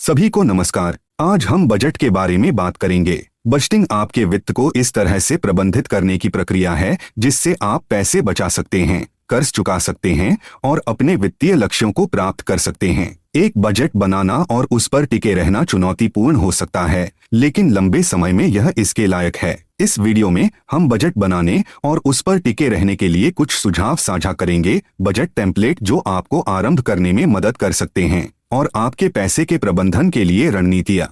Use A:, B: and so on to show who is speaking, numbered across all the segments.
A: सभी को नमस्कार। आज हम बजट के बारे में बात करेंगे। बजटिंग आपके वित्त को इस तरह से प्रबंधित करने की प्रक्रिया है जिससे आप पैसे बचा सकते हैं, कर्ज चुका सकते हैं और अपने वित्तीय लक्ष्यों को प्राप्त कर सकते हैं। एक बजट बनाना और उस पर टिके रहना चुनौतीपूर्ण हो सकता है, लेकिन लंबे समय में यह इसके लायक है। इस वीडियो में हम बजट बनाने और उस पर टिके रहने के लिए कुछ सुझाव साझा करेंगे। बजट टेम्पलेट जो आपको आरंभ करने में मदद कर सकते हैं और आपके पैसे के प्रबंधन के लिए रणनीतियाँ।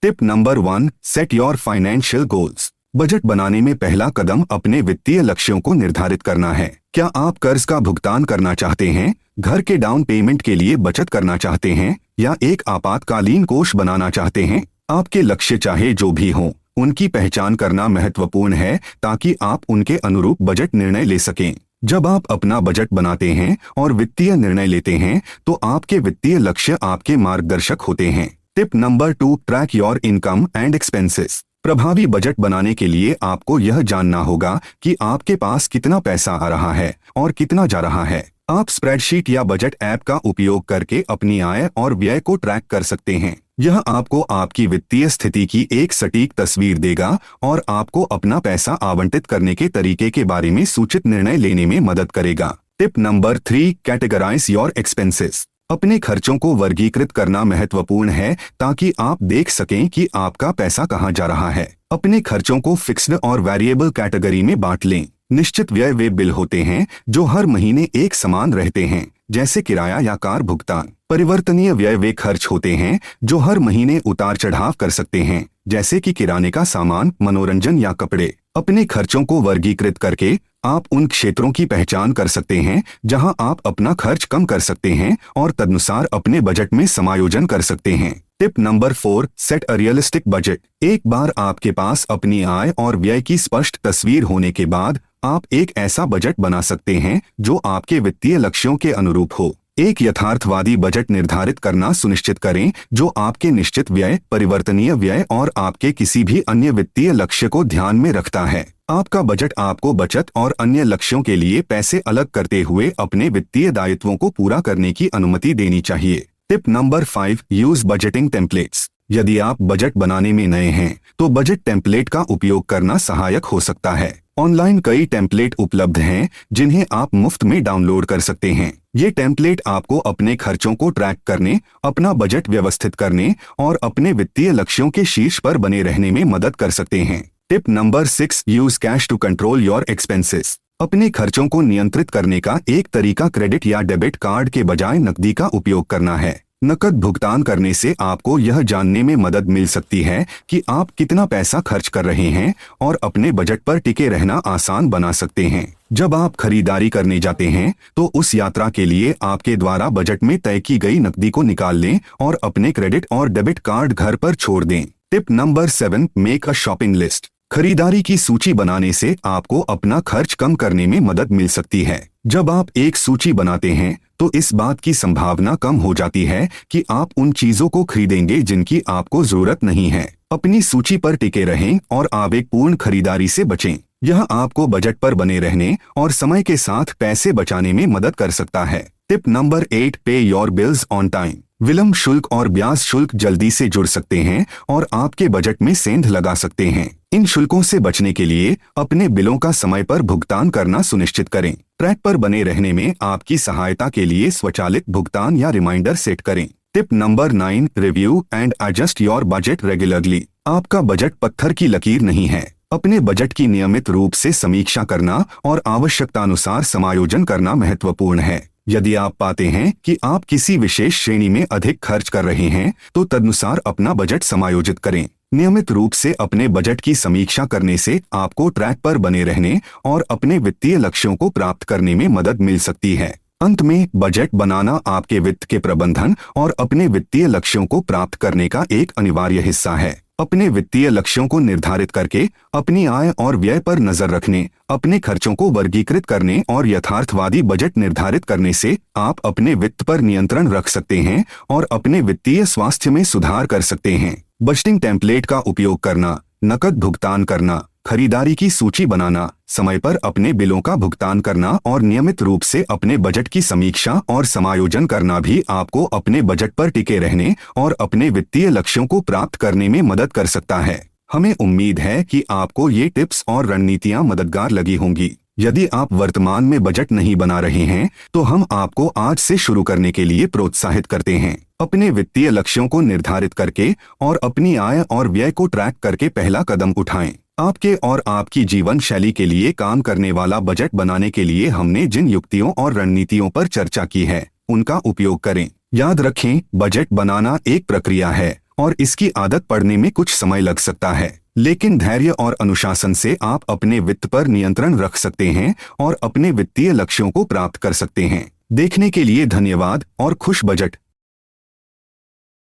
A: Tip number 1, set your financial goals. Budget बनाने में पहला कदम अपने वित्तीय लक्ष्यों को निर्धारित करना है। क्या आप कर्ज का भुगतान करना चाहते हैं, घर के डाउन पेमेंट के लिए बचत करना चाहते हैं या एक आपातकालीन कोष बनाना चाहते हैं? आपके लक्ष्य चाहे जो भी हों, उनकी पहचान करना महत्वपूर्ण है ताकि आप उनके अनुरूप बजट निर्णय ले सकें। जब आप अपना बजट बनाते हैं और वित्तीय निर्णय लेते हैं तो आपके वित्तीय लक्ष्य आपके मार्गदर्शक होते हैं। Tip number 2, track your income and expenses. प्रभावी बजट बनाने के लिए आपको यह जानना होगा कि आपके पास कितना पैसा आ रहा है और कितना जा रहा है। आप स्प्रेडशीट या बजट ऐप का उपयोग करके अपनी आय और व्यय को ट्रैक कर सकते हैं। यह आपको आपकी वित्तीय स्थिति की एक सटीक तस्वीर देगा और आपको अपना पैसा आवंटित करने के तरीके के बारे में सूचित निर्णय लेने में मदद करेगा। Tip number 3, categorise your expenses. अपने खर्चों को वर्गीकृत करना महत्वपूर्ण है ताकि आप देख सकें कि आपका पैसा कहां जा रहा है। अपने खर्चों को फिक्स्ड और वेरिएबल कैटेगरी में बांट लें। निश्चित व्यय वे बिल होते हैं जो हर महीने एक समान रहते हैं, जैसे किराया या कार भुगतान। परिवर्तनीय व्यय वे खर्च होते हैं जो हर महीने उतार चढ़ाव कर सकते हैं, जैसे कि किराने का सामान, मनोरंजन या कपड़े। अपने खर्चों को वर्गीकृत करके आप उन क्षेत्रों की पहचान कर सकते हैं जहां आप अपना खर्च कम कर सकते हैं और तदनुसार अपने बजट में समायोजन कर सकते हैं। Tip number 4, set a realistic budget. एक बार आपके पास अपनी आय और व्यय की स्पष्ट तस्वीर होने के बाद आप एक ऐसा बजट बना सकते हैं जो आपके वित्तीय लक्ष्यों के अनुरूप हो। एक यथार्थवादी बजट निर्धारित करना सुनिश्चित करें जो आपके निश्चित व्यय, परिवर्तनीय व्यय और आपके किसी भी अन्य वित्तीय लक्ष्य को ध्यान में रखता है। आपका बजट आपको बचत और अन्य लक्ष्यों के लिए पैसे अलग करते हुए अपने वित्तीय दायित्वों को पूरा करने की अनुमति देनी चाहिए। Tip number 5, use budgeting templates. यदि आप बजट बनाने में नए हैं तो बजट टेम्पलेट का उपयोग करना सहायक हो सकता है। ऑनलाइन कई टेम्पलेट उपलब्ध हैं जिन्हें आप मुफ्त में डाउनलोड कर सकते हैं। ये टेम्पलेट आपको अपने खर्चों को ट्रैक करने, अपना बजट व्यवस्थित करने और अपने वित्तीय लक्ष्यों के शीर्ष पर बने रहने में मदद कर सकते हैं। Tip number 6, use cash to control your expenses. अपने खर्चों को नियंत्रित करने का एक तरीका क्रेडिट या डेबिट कार्ड के बजाय नकदी का उपयोग करना है। नकद भुगतान करने से आपको यह जानने में मदद मिल सकती है कि आप कितना पैसा खर्च कर रहे हैं और अपने बजट पर टिके रहना आसान बना सकते हैं। जब आप खरीदारी करने जाते हैं तो उस यात्रा के लिए आपके द्वारा बजट में तय की गई नकदी को निकाल लें और अपने क्रेडिट और डेबिट कार्ड घर पर छोड़ दें। Tip number 7, make a shopping list. खरीदारी की सूची बनाने से आपको अपना खर्च कम करने में मदद मिल सकती है। जब आप एक सूची बनाते हैं तो इस बात की संभावना कम हो जाती है कि आप उन चीजों को खरीदेंगे जिनकी आपको जरूरत नहीं है। अपनी सूची पर टिके रहें और आवेगपूर्ण खरीदारी से बचें। यह आपको बजट पर बने रहने और समय के साथ पैसे बचाने में मदद कर सकता है। टिप नंबर 8, पे योर बिल्स ऑन टाइम। विलंब शुल्क और ब्याज शुल्क जल्दी से जुड़ सकते हैं और आपके बजट में सेंध लगा सकते हैं। इन शुल्कों से बचने के लिए अपने बिलों का समय पर भुगतान करना सुनिश्चित करें। ट्रैक पर बने रहने में आपकी सहायता के लिए स्वचालित भुगतान या रिमाइंडर सेट करें। Tip number 9, review and adjust your budget regularly. आपका बजट पत्थर की लकीर नहीं है। अपने बजट की नियमित रूप से समीक्षा करना और आवश्यकतानुसार समायोजन करना महत्वपूर्ण है। यदि आप पाते हैं कि आप किसी विशेष श्रेणी में अधिक खर्च कर रहे हैं तो तदनुसार अपना बजट समायोजित करें। नियमित रूप से अपने बजट की समीक्षा करने से आपको ट्रैक पर बने रहने और अपने वित्तीय लक्ष्यों को प्राप्त करने में मदद मिल सकती है। अंत में, बजट बनाना आपके वित्त के प्रबंधन और अपने वित्तीय लक्ष्यों को प्राप्त करने का एक अनिवार्य हिस्सा है। अपने वित्तीय लक्ष्यों को निर्धारित करके अपनी आय और व्यय पर नजर रखने, अपने खर्चों को वर्गीकृत करने और यथार्थवादी बजट निर्धारित करने से आप अपने वित्त पर नियंत्रण रख सकते हैं और अपने वित्तीय स्वास्थ्य में सुधार कर सकते हैं। बजटिंग टेम्पलेट का उपयोग करना, नकद भुगतान करना, खरीदारी की सूची बनाना, समय पर अपने बिलों का भुगतान करना और नियमित रूप से अपने बजट की समीक्षा और समायोजन करना भी आपको अपने बजट पर टिके रहने और अपने वित्तीय लक्ष्यों को प्राप्त करने में मदद कर सकता है। हमें उम्मीद है कि आपको ये टिप्स और रणनीतियां मददगार लगी होंगी। यदि आप वर्तमान में बजट नहीं बना रहे हैं तो हम आपको आज से शुरू करने के लिए प्रोत्साहित करते हैं। अपने वित्तीय लक्ष्यों को निर्धारित करके और अपनी आय और व्यय को ट्रैक करके पहला कदम उठाएं। आपके और आपकी जीवन शैली के लिए काम करने वाला बजट बनाने के लिए हमने जिन युक्तियों और रणनीतियों पर चर्चा की है उनका उपयोग करें। याद रखें, बजट बनाना एक प्रक्रिया है और इसकी आदत पड़ने में कुछ समय लग सकता है, लेकिन धैर्य और अनुशासन से आप अपने वित्त पर नियंत्रण रख सकते हैं और अपने वित्तीय लक्ष्यों को प्राप्त कर सकते हैं। देखने के लिए धन्यवाद और खुश बजट।